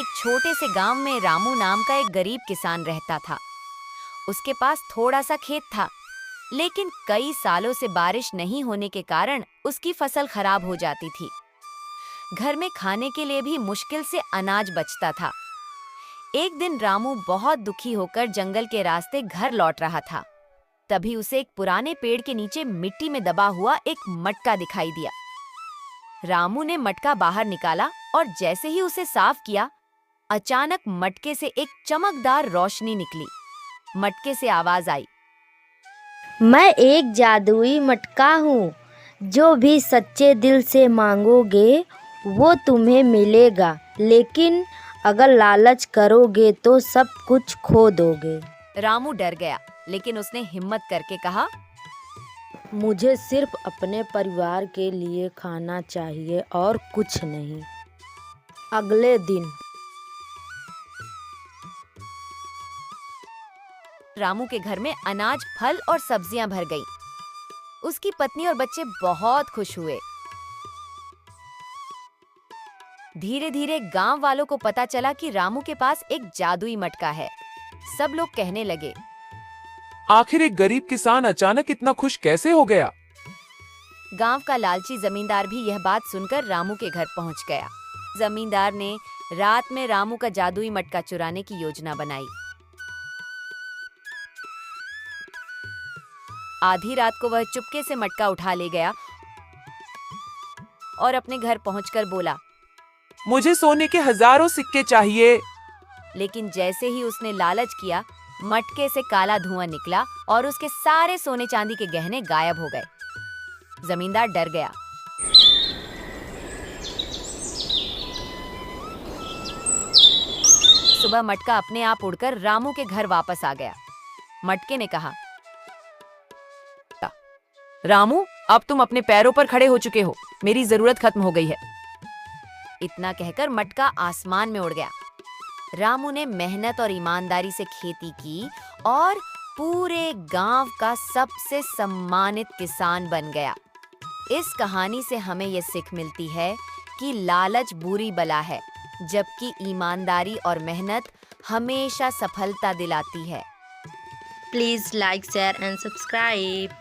एक छोटे से गांव में रामू नाम का एक गरीब किसान रहता था। उसके पास थोड़ा सा खेत था, लेकिन कई सालों से बारिश नहीं होने के कारण उसकी फसल खराब हो जाती थी। घर में खाने के लिए भी मुश्किल से अनाज बचता था। एक दिन रामू बहुत दुखी होकर जंगल के रास्ते घर लौट रहा था। तभी उसे एक पुराने पेड़ के नीचे मिट्टी में दबा हुआ एक मटका दिखाई दिया। रामू ने मटका बाहर निकाला और जैसे ही उसे साफ किया, अचानक मटके से एक चमकदार रोशनी निकली। मटके से आवाज आई, मैं एक जादुई मटका हूँ। जो भी सच्चे दिल से मांगोगे वो तुम्हें मिलेगा, लेकिन अगर लालच करोगे तो सब कुछ खो दोगे। रामू डर गया, लेकिन उसने हिम्मत करके कहा, मुझे सिर्फ अपने परिवार के लिए खाना चाहिए और कुछ नहीं। अगले दिन रामू के घर में अनाज, फल और सब्जियां भर गईं। उसकी पत्नी और बच्चे बहुत खुश हुए। धीरे धीरे गांव वालों को पता चला कि रामू के पास एक जादुई मटका है। सब लोग कहने लगे, आखिर एक गरीब किसान अचानक इतना खुश कैसे हो गया? गांव का लालची जमींदार भी यह बात सुनकर रामू के घर पहुंच गया। जमींदार ने रात में रामू का जादुई मटका चुराने की योजना बनाई। आधी रात को वह चुपके से मटका उठा ले गया और अपने घर पहुंचकर बोला, मुझे सोने के हजारों सिक्के चाहिए। लेकिन जैसे ही उसने लालच किया, मटके से काला धुआं निकला और उसके सारे सोने चांदी के गहने गायब हो गए। जमींदार डर गया। सुबह मटका अपने आप उड़कर रामू के घर वापस आ गया। मटके ने कहा, रामू, अब तुम अपने पैरों पर खड़े हो चुके हो। मेरी जरूरत खत्म हो गई है। इतना कहकर मटका आसमान में उड़ गया। रामू ने मेहनत और ईमानदारी से खेती की और पूरे गांव का सबसे सम्मानित किसान बन गया। इस कहानी से हमें ये सीख मिलती है कि लालच बुरी बला है, जबकि ईमानदारी और मेहनत हमेशा सफलता दिलाती है। Please like, share and subscribe.